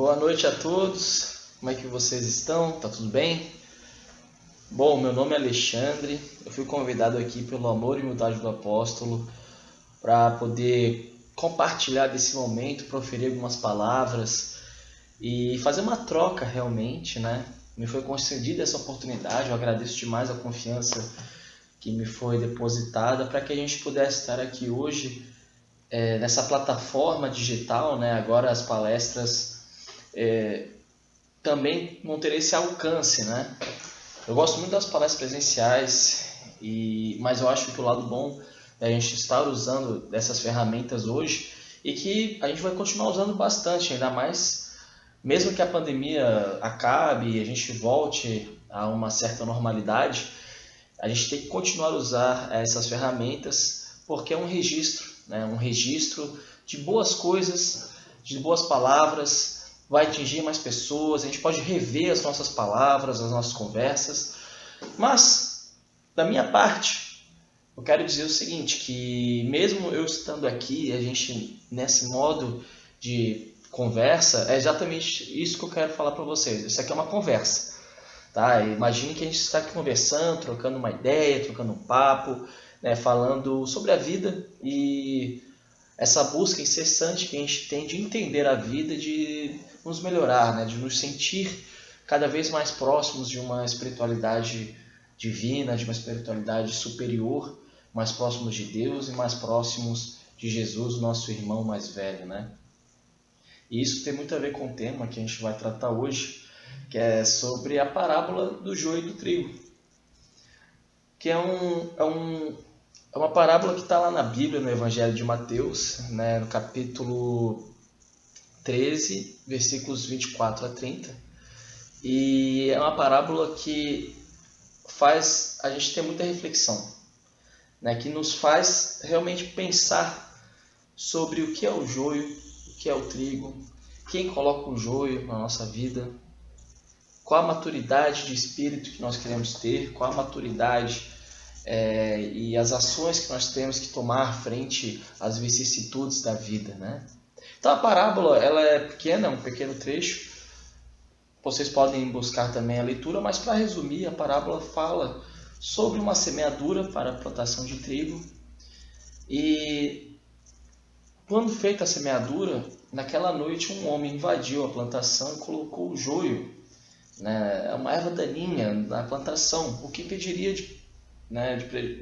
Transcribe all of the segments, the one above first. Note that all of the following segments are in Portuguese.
Boa noite a todos, como é que vocês estão? Tá tudo bem? Bom, meu nome é Alexandre, eu fui convidado aqui pelo Amor e Humildade do Apóstolo para poder compartilhar desse momento, proferir algumas palavras e fazer uma troca realmente, né? Me foi concedida essa oportunidade, eu agradeço demais a confiança que me foi depositada para que a gente pudesse estar aqui hoje nessa plataforma digital, né? Agora as palestras também vão ter esse alcance, né? Eu gosto muito das palestras presenciais, mas eu acho que o lado bom é a gente estar usando dessas ferramentas hoje e que a gente vai continuar usando bastante, ainda mais mesmo que a pandemia acabe e a gente volte a uma certa normalidade, a gente tem que continuar a usar essas ferramentas porque é um registro, né? Um registro de boas coisas, de boas palavras, vai atingir mais pessoas, a gente pode rever as nossas palavras, as nossas conversas, mas da minha parte eu quero dizer o seguinte, que mesmo eu estando aqui, a gente nesse modo de conversa, é exatamente isso que eu quero falar para vocês. Isso aqui é uma conversa, tá? Imagine que a gente está aqui conversando, trocando uma ideia, trocando um papo, né? Falando sobre a vida e essa busca incessante que a gente tem de entender a vida, de nos melhorar, né? De nos sentir cada vez mais próximos de uma espiritualidade divina, de uma espiritualidade superior, mais próximos de Deus e mais próximos de Jesus, nosso irmão mais velho, né? E isso tem muito a ver com o tema que a gente vai tratar hoje, que é sobre a parábola do joio e do trigo, que é uma parábola que está lá na Bíblia, no Evangelho de Mateus, né, no capítulo 13, versículos 24 a 30. E é uma parábola que faz a gente ter muita reflexão, né, que nos faz realmente pensar sobre o que é o joio, o que é o trigo, quem coloca o joio na nossa vida, qual a maturidade de espírito que nós queremos ter, qual a maturidade e as ações que nós temos que tomar frente às vicissitudes da vida, né? Então a parábola ela é pequena, é um pequeno trecho. Vocês podem buscar também a leitura, mas para resumir, a parábola fala sobre uma semeadura para a plantação de trigo. E quando feita a semeadura, naquela noite um homem invadiu a plantação e colocou o joio, né, uma erva daninha na plantação, o que impediria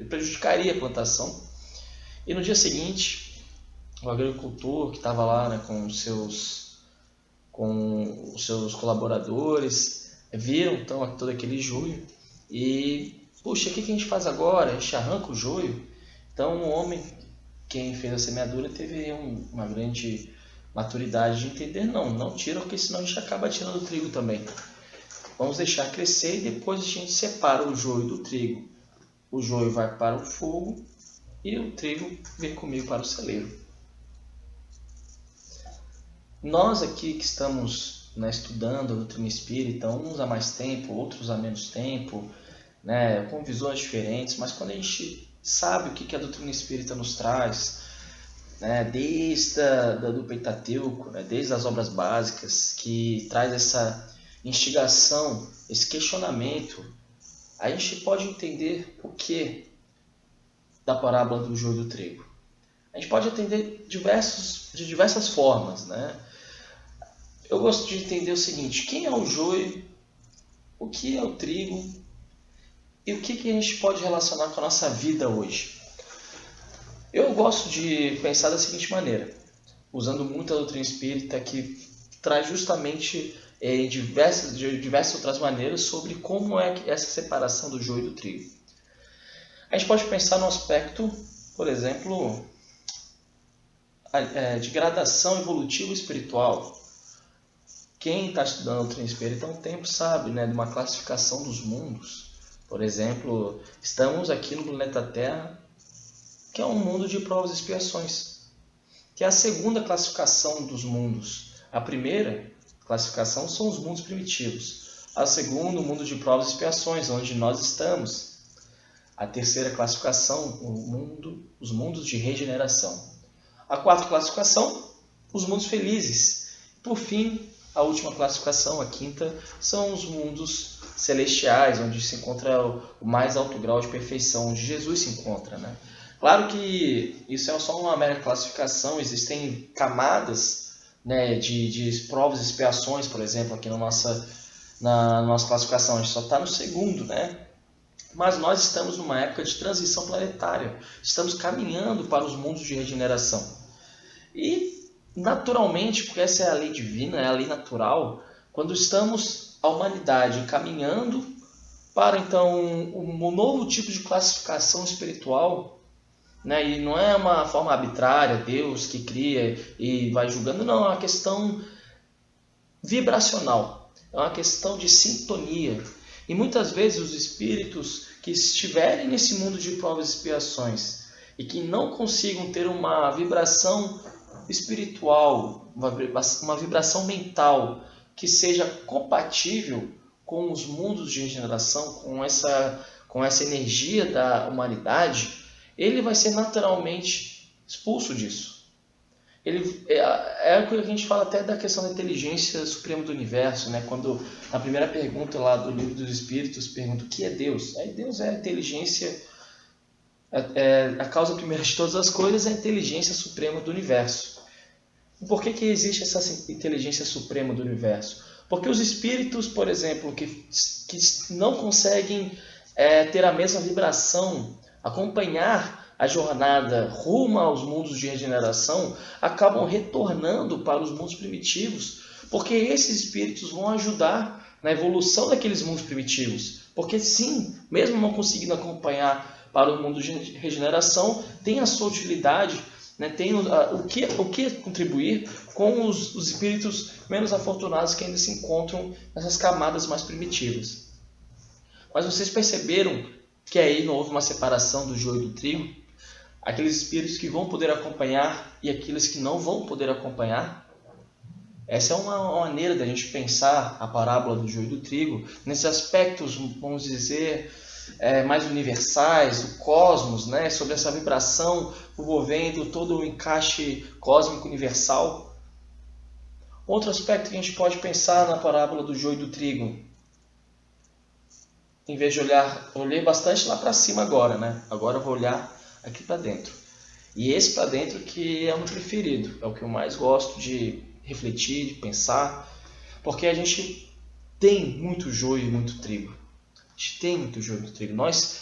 prejudicaria a plantação. E no dia seguinte, o agricultor que estava lá, né, com os seus colaboradores viram então todo aquele joio e, puxa, o que a gente faz agora? A gente arranca o joio? Então o homem, quem fez a semeadura, teve uma grande maturidade de entender, não tira, porque senão a gente acaba tirando o trigo também. Vamos deixar crescer e depois a gente separa o joio do trigo. O joio vai para o fogo e o trigo vem comigo para o celeiro. Nós aqui que estamos, né, estudando a doutrina espírita, uns há mais tempo, outros há menos tempo, né, com visões diferentes, mas quando a gente sabe o que a doutrina espírita nos traz, né, desde do Pentateuco, né, desde as obras básicas, que traz essa instigação, esse questionamento, a gente pode entender o que da parábola do joio e do trigo. A gente pode entender de diversas formas, né? Eu gosto de entender o seguinte: quem é o joio, o que é o trigo e o que a gente pode relacionar com a nossa vida hoje. Eu gosto de pensar da seguinte maneira, usando muito a doutrina espírita, que traz justamente de diversas outras maneiras sobre como é essa separação do joio e do trigo. A gente pode pensar no aspecto, por exemplo, de gradação evolutiva espiritual. Quem está estudando a doutrina espírita há um tempo sabe, né, de uma classificação dos mundos. Por exemplo, estamos aqui no planeta Terra, que é um mundo de provas e expiações, que é a segunda classificação dos mundos. A primeira classificação são os mundos primitivos. A segunda, o mundo de provas e expiações, onde nós estamos. A terceira classificação, os mundos de regeneração. A quarta classificação, os mundos felizes. Por fim, a última classificação, a quinta, são os mundos celestiais, onde se encontra o mais alto grau de perfeição, onde Jesus se encontra, né? Claro que isso é só uma mera classificação, existem camadas, né, de provas e expiações, por exemplo, aqui na nossa classificação, a gente só está no segundo, né? Mas nós estamos numa época de transição planetária, estamos caminhando para os mundos de regeneração. E, naturalmente, porque essa é a lei divina, é a lei natural, quando estamos, a humanidade, caminhando para, então, um novo tipo de classificação espiritual, né? E não é uma forma arbitrária, Deus que cria e vai julgando, não, é uma questão vibracional, é uma questão de sintonia. E muitas vezes os espíritos que estiverem nesse mundo de provas e expiações e que não consigam ter uma vibração espiritual, uma vibração mental que seja compatível com os mundos de regeneração, com essa energia da humanidade, ele vai ser naturalmente expulso disso. Ele é o que a gente fala até da questão da inteligência suprema do universo, né? Quando na primeira pergunta lá do Livro dos Espíritos pergunta o que é Deus? Aí Deus é a inteligência, a causa primeira de todas as coisas é a inteligência suprema do universo. Por que existe essa inteligência suprema do universo? Porque os espíritos, por exemplo, que não conseguem ter a mesma vibração, acompanhar a jornada rumo aos mundos de regeneração, acabam retornando para os mundos primitivos, porque esses espíritos vão ajudar na evolução daqueles mundos primitivos. Porque sim, mesmo não conseguindo acompanhar para o mundo de regeneração, tem a sua utilidade, né? Tem o que contribuir com os espíritos menos afortunados que ainda se encontram nessas camadas mais primitivas. Mas vocês perceberam que aí não houve uma separação do joio e do trigo? Aqueles espíritos que vão poder acompanhar e aqueles que não vão poder acompanhar? Essa é uma maneira da gente pensar a parábola do joio e do trigo, nesses aspectos, vamos dizer, mais universais, do cosmos, né? Sobre essa vibração envolvendo todo o encaixe cósmico universal. Outro aspecto que a gente pode pensar na parábola do joio e do trigo, em vez de olhar, eu olhei bastante lá para cima agora, né? Agora eu vou olhar aqui para dentro. E esse para dentro que é o meu preferido, é o que eu mais gosto de refletir, de pensar, porque a gente tem muito joio e muito trigo. A gente tem muito joio e muito trigo. Nós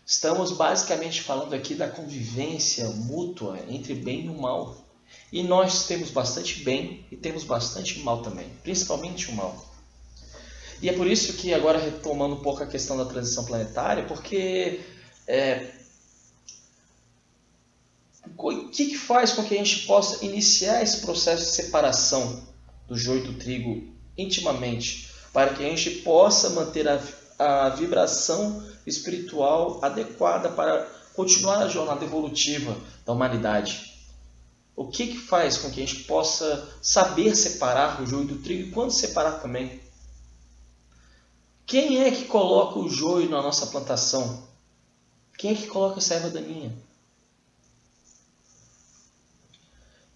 estamos basicamente falando aqui da convivência mútua entre bem e o mal. E nós temos bastante bem e temos bastante mal também, principalmente o mal. E é por isso que agora retomando um pouco a questão da transição planetária, porque o que faz com que a gente possa iniciar esse processo de separação do joio e do trigo intimamente, para que a gente possa manter a vibração espiritual adequada para continuar a jornada evolutiva da humanidade? O que faz com que a gente possa saber separar o joio do trigo e quando separar também? Quem é que coloca o joio na nossa plantação? Quem é que coloca essa erva daninha?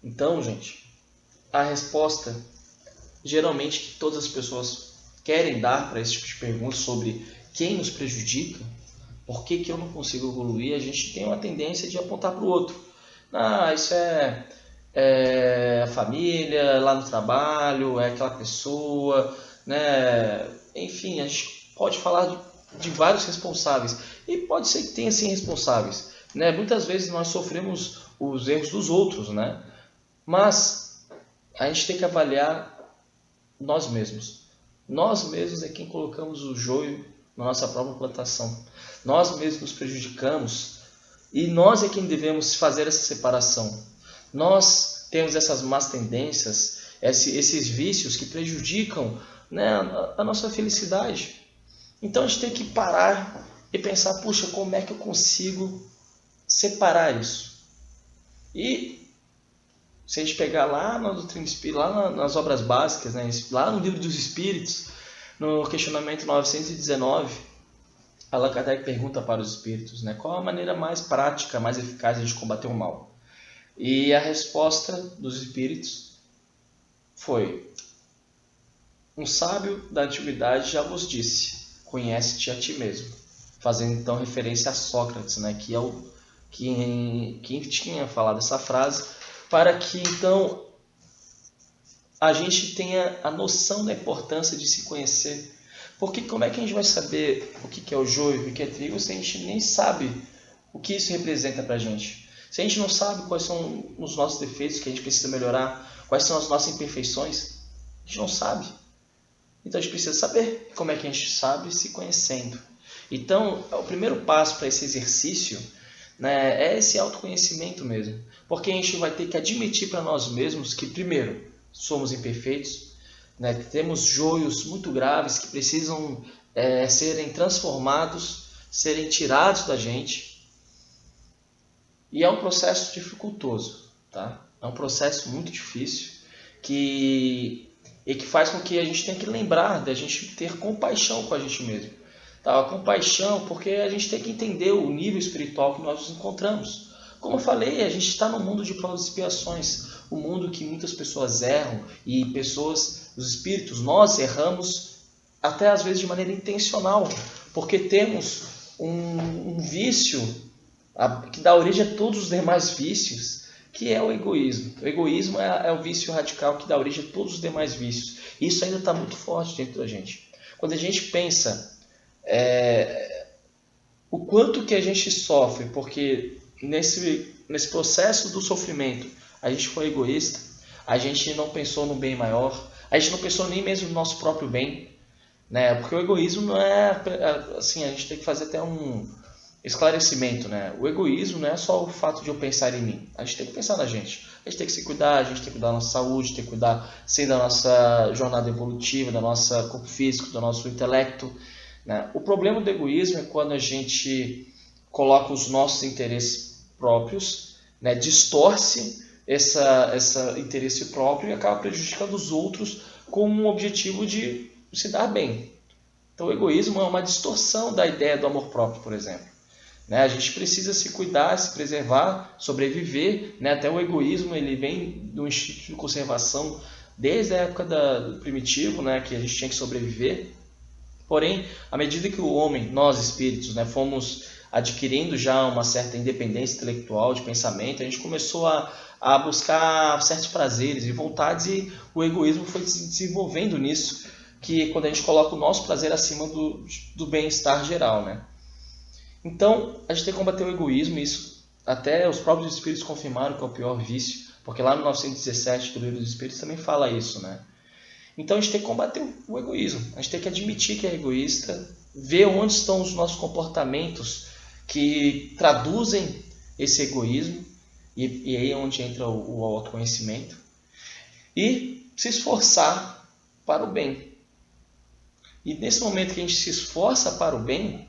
Então, gente, a resposta geralmente que todas as pessoas querem dar para esse tipo de pergunta sobre quem nos prejudica, por que eu não consigo evoluir, a gente tem uma tendência de apontar para o outro. Isso é a família, lá no trabalho, é aquela pessoa, né? Enfim, a gente pode falar de vários responsáveis. E pode ser que tenha sim responsáveis, né? Muitas vezes nós sofremos os erros dos outros, né? Mas a gente tem que avaliar nós mesmos. Nós mesmos é quem colocamos o joio na nossa própria plantação. Nós mesmos nos prejudicamos e nós é quem devemos fazer essa separação. Nós temos essas más tendências, esses vícios que prejudicam, né, a nossa felicidade. Então a gente tem que parar e pensar, puxa, como é que eu consigo separar isso? E se a gente pegar lá na doutrina espírita, lá nas obras básicas, né, lá no Livro dos Espíritos, no questionamento 919, Allan Kardec pergunta para os espíritos, né, qual a maneira mais prática, mais eficaz de combater o mal? E a resposta dos espíritos foi: Um sábio da antiguidade já vos disse, conhece-te a ti mesmo. Fazendo então referência a Sócrates, né, que é quem tinha falado essa frase, para que então a gente tenha a noção da importância de se conhecer. Porque como é que a gente vai saber o que é o joio e o que é trigo se a gente nem sabe o que isso representa para a gente? Se a gente não sabe quais são os nossos defeitos que a gente precisa melhorar, quais são as nossas imperfeições, a gente não sabe. Então a gente precisa saber. Como é que a gente sabe? Se conhecendo. Então, o primeiro passo para esse exercício, né, é esse autoconhecimento mesmo. Porque a gente vai ter que admitir para nós mesmos que, primeiro, somos imperfeitos, né, temos joios muito graves que precisam serem transformados, serem tirados da gente. E é um processo dificultoso, tá? É um processo muito difícil e que faz com que a gente tenha que lembrar da gente ter compaixão com a gente mesmo. Tá? A compaixão porque a gente tem que entender o nível espiritual que nós nos encontramos. Como eu falei, a gente está no mundo de provas e expiações, o mundo que muitas pessoas erram e pessoas, os espíritos, nós erramos até às vezes de maneira intencional, porque temos um vício que dá origem a todos os demais vícios, que é o egoísmo. O egoísmo é o vício radical que dá origem a todos os demais vícios. Isso ainda está muito forte dentro da gente. Quando a gente pensa o quanto que a gente sofre, porque nesse processo do sofrimento a gente foi egoísta, a gente não pensou no bem maior, a gente não pensou nem mesmo no nosso próprio bem, né? Porque o egoísmo não é assim, a gente tem que fazer até um esclarecimento, né? O egoísmo não é só o fato de eu pensar em mim. A gente tem que pensar na gente. A gente tem que se cuidar, a gente tem que cuidar da nossa saúde, tem que cuidar sim da nossa jornada evolutiva, da nossa corpo físico, do nosso intelecto, né? O problema do egoísmo é quando a gente coloca os nossos interesses próprios, né? Distorce esse interesse próprio e acaba prejudicando os outros com um objetivo de se dar bem. Então o egoísmo é uma distorção da ideia do amor próprio, por exemplo. Né? A gente precisa se cuidar, se preservar, sobreviver. Né? Até o egoísmo ele vem do instinto de conservação desde a época do primitivo, né? Que a gente tinha que sobreviver. Porém, à medida que o homem, nós espíritos, né, fomos adquirindo já uma certa independência intelectual de pensamento, a gente começou a buscar certos prazeres e vontades e o egoísmo foi se desenvolvendo nisso, que quando a gente coloca o nosso prazer acima do bem-estar geral, né? Então, a gente tem que combater o egoísmo, isso até os próprios espíritos confirmaram que é o pior vício, porque lá no 917 do Livro dos Espíritos também fala isso, né? Então a gente tem que combater o egoísmo, a gente tem que admitir que é egoísta, ver onde estão os nossos comportamentos que traduzem esse egoísmo, e aí é onde entra o autoconhecimento, e se esforçar para o bem. E nesse momento que a gente se esforça para o bem,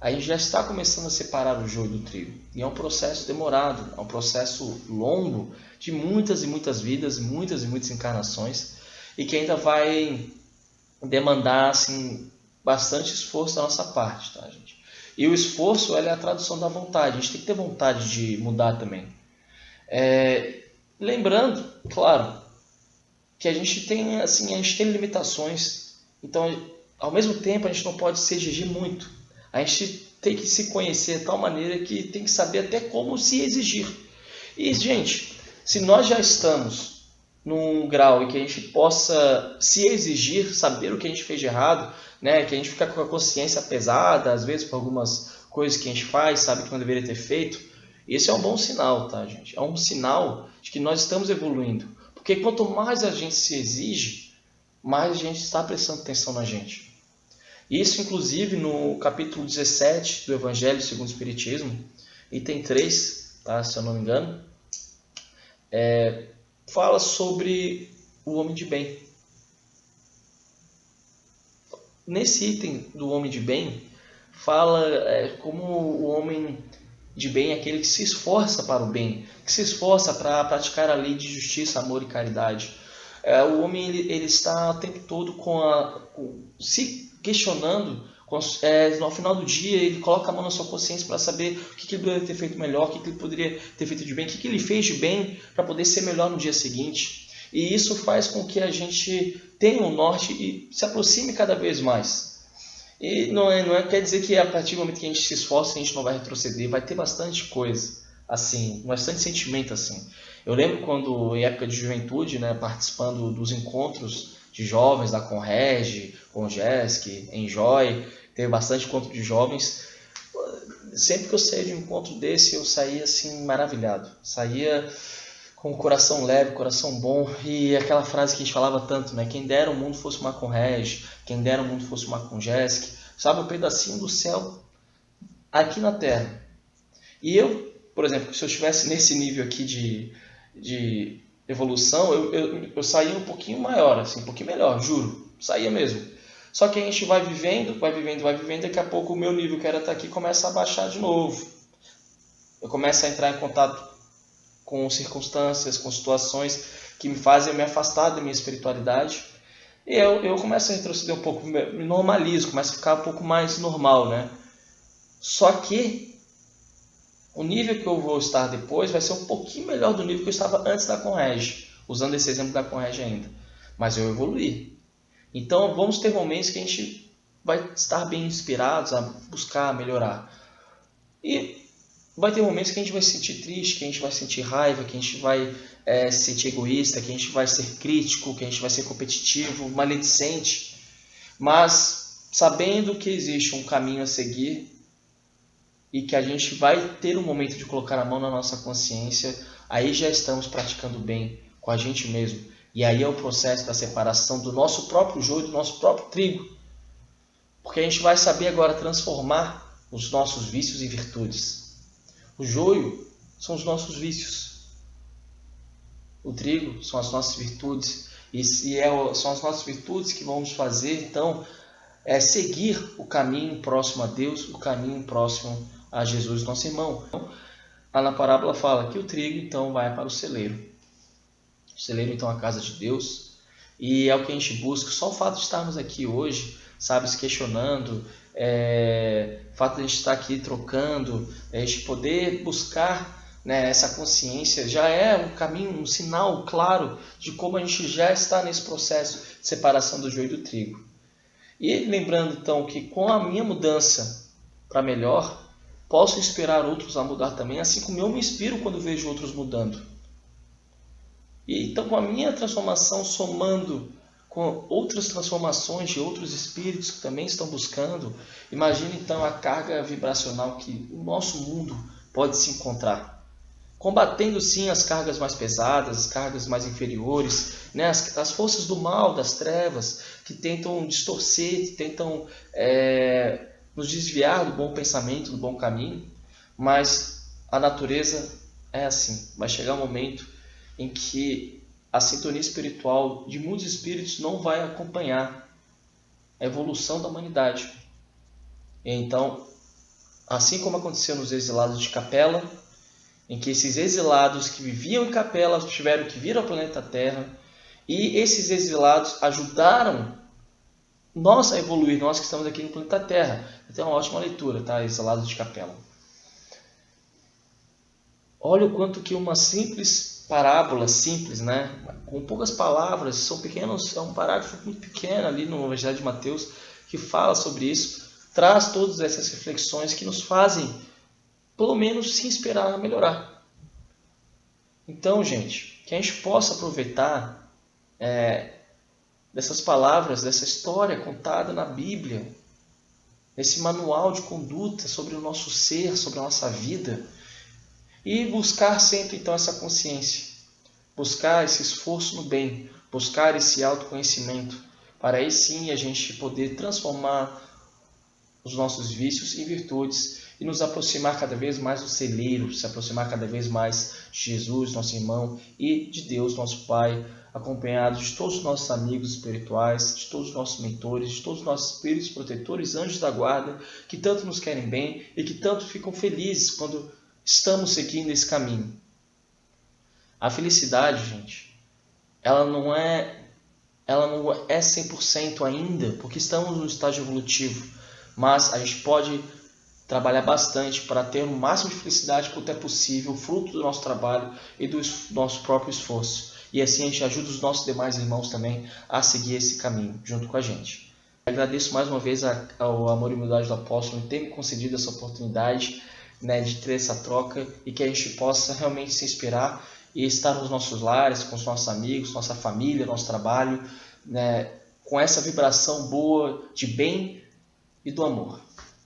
a gente já está começando a separar o joio do trigo. E é um processo demorado, é um processo longo, de muitas e muitas vidas, muitas e muitas encarnações, e que ainda vai demandar assim, bastante esforço da nossa parte, tá, gente? E o esforço é a tradução da vontade, a gente tem que ter vontade de mudar também. Lembrando, claro, que a gente tem limitações, então ao mesmo tempo a gente não pode se exigir muito. A gente tem que se conhecer de tal maneira que tem que saber até como se exigir. E, gente, se nós já estamos num grau em que a gente possa se exigir, saber o que a gente fez de errado, né? Que a gente fica com a consciência pesada, às vezes, por algumas coisas que a gente faz, sabe que não deveria ter feito. Esse é um bom sinal, tá, gente? É um sinal de que nós estamos evoluindo. Porque quanto mais a gente se exige, mais a gente está prestando atenção na gente. Isso, inclusive, no capítulo 17 do Evangelho segundo o Espiritismo, item 3, tá, se eu não me engano, fala sobre o homem de bem. Nesse item do homem de bem, fala como o homem de bem é aquele que se esforça para o bem, que se esforça para praticar a lei de justiça, amor e caridade. O homem ele está o tempo todo se questionando, no final do dia ele coloca a mão na sua consciência para saber o que ele poderia ter feito melhor, o que ele poderia ter feito de bem, o que ele fez de bem para poder ser melhor no dia seguinte. E isso faz com que a gente tenha um norte e se aproxime cada vez mais. E não quer dizer que a partir do momento que a gente se esforça, a gente não vai retroceder. Vai ter bastante coisa, assim, bastante sentimento assim. Eu lembro quando, em época de juventude, né, participando dos encontros de jovens da Conreg, Congesc, Enjoy, teve bastante encontro de jovens. Sempre que eu saía de um encontro desse, eu saía assim maravilhado. Saía com o coração leve, coração bom, e aquela frase que a gente falava tanto, né? Quem dera o mundo fosse uma Conreg, quem dera o mundo fosse uma Congesc, sabe, um pedacinho do céu aqui na Terra. E eu, por exemplo, se eu estivesse nesse nível aqui de evolução, eu saía um pouquinho maior, assim, um pouquinho melhor, juro, saía mesmo. Só que a gente vai vivendo, daqui a pouco o meu nível que era estar aqui começa a baixar de novo. Eu começo a entrar em contato com circunstâncias, com situações que me fazem me afastar da minha espiritualidade. E eu começo a retroceder um pouco, me normalizo, começo a ficar um pouco mais normal, né? Só que o nível que eu vou estar depois vai ser um pouquinho melhor do nível que eu estava antes da Conreg, usando esse exemplo da Conreg ainda. Mas eu evoluí. Então vamos ter momentos que a gente vai estar bem inspirados a buscar melhorar. E vai ter momentos que a gente vai se sentir triste, que a gente vai sentir raiva, que a gente vai se sentir egoísta, que a gente vai ser crítico, que a gente vai ser competitivo, maledicente. Mas sabendo que existe um caminho a seguir e que a gente vai ter um momento de colocar a mão na nossa consciência, aí já estamos praticando bem com a gente mesmo. E aí é o processo da separação do nosso próprio joio, do nosso próprio trigo. Porque a gente vai saber agora transformar os nossos vícios em virtudes. O joio são os nossos vícios. O trigo são as nossas virtudes. São as nossas virtudes que vão nos fazer, então, seguir o caminho próximo a Deus, o caminho próximo a Jesus, nosso irmão. Lá na parábola fala que o trigo, então, vai para o celeiro. O celeiro, então, é a casa de Deus. E é o que a gente busca. Só o fato de estarmos aqui hoje, sabe, se questionando, o fato de a gente estar aqui trocando, a gente poder buscar, né, essa consciência, já é um caminho, um sinal claro de como a gente já está nesse processo de separação do joio e do trigo. E lembrando então que com a minha mudança para melhor, posso inspirar outros a mudar também, assim como eu me inspiro quando vejo outros mudando. E então com a minha transformação somando com outras transformações de outros espíritos que também estão buscando, imagine então a carga vibracional que o nosso mundo pode se encontrar. Combatendo sim as cargas mais pesadas, as cargas mais inferiores, né? as forças do mal, das trevas, que tentam distorcer, que tentam nos desviar do bom pensamento, do bom caminho, mas a natureza é assim. Vai chegar um momento em que a sintonia espiritual de muitos espíritos não vai acompanhar a evolução da humanidade. Então, assim como aconteceu nos exilados de Capela, em que esses exilados que viviam em Capela tiveram que vir ao planeta Terra, e esses exilados ajudaram nós a evoluir, nós que estamos aqui no planeta Terra. Tem uma ótima leitura, tá? Exilados de Capela. Olha o quanto que uma simples parábola, simples, né? Com poucas palavras, são pequenos, é um parágrafo muito pequeno ali no Evangelho de Mateus que fala sobre isso, traz todas essas reflexões que nos fazem, pelo menos, se inspirar a melhorar. Então, gente, que a gente possa aproveitar dessas palavras, dessa história contada na Bíblia, nesse manual de conduta sobre o nosso ser, sobre a nossa vida, e buscar sempre então essa consciência, buscar esse esforço no bem, buscar esse autoconhecimento, para aí sim a gente poder transformar os nossos vícios em virtudes e nos aproximar cada vez mais do celeiro, se aproximar cada vez mais de Jesus, nosso irmão, e de Deus, nosso Pai, acompanhados de todos os nossos amigos espirituais, de todos os nossos mentores, de todos os nossos espíritos protetores, anjos da guarda, que tanto nos querem bem e que tanto ficam felizes quando estamos seguindo esse caminho. A felicidade, gente, ela não é 100% ainda, porque estamos no estágio evolutivo, mas a gente pode trabalhar bastante para ter o máximo de felicidade quanto é possível, fruto do nosso trabalho e do nosso próprio esforço. e assim a gente ajuda os nossos demais irmãos também a seguir esse caminho junto com a gente. Agradeço mais uma vez ao Amor e Humildade do Apóstolo em ter me concedido essa oportunidade, né, de ter essa troca e que a gente possa realmente se inspirar e estar nos nossos lares, com os nossos amigos, nossa família, nosso trabalho, né, com essa vibração boa de bem e do amor.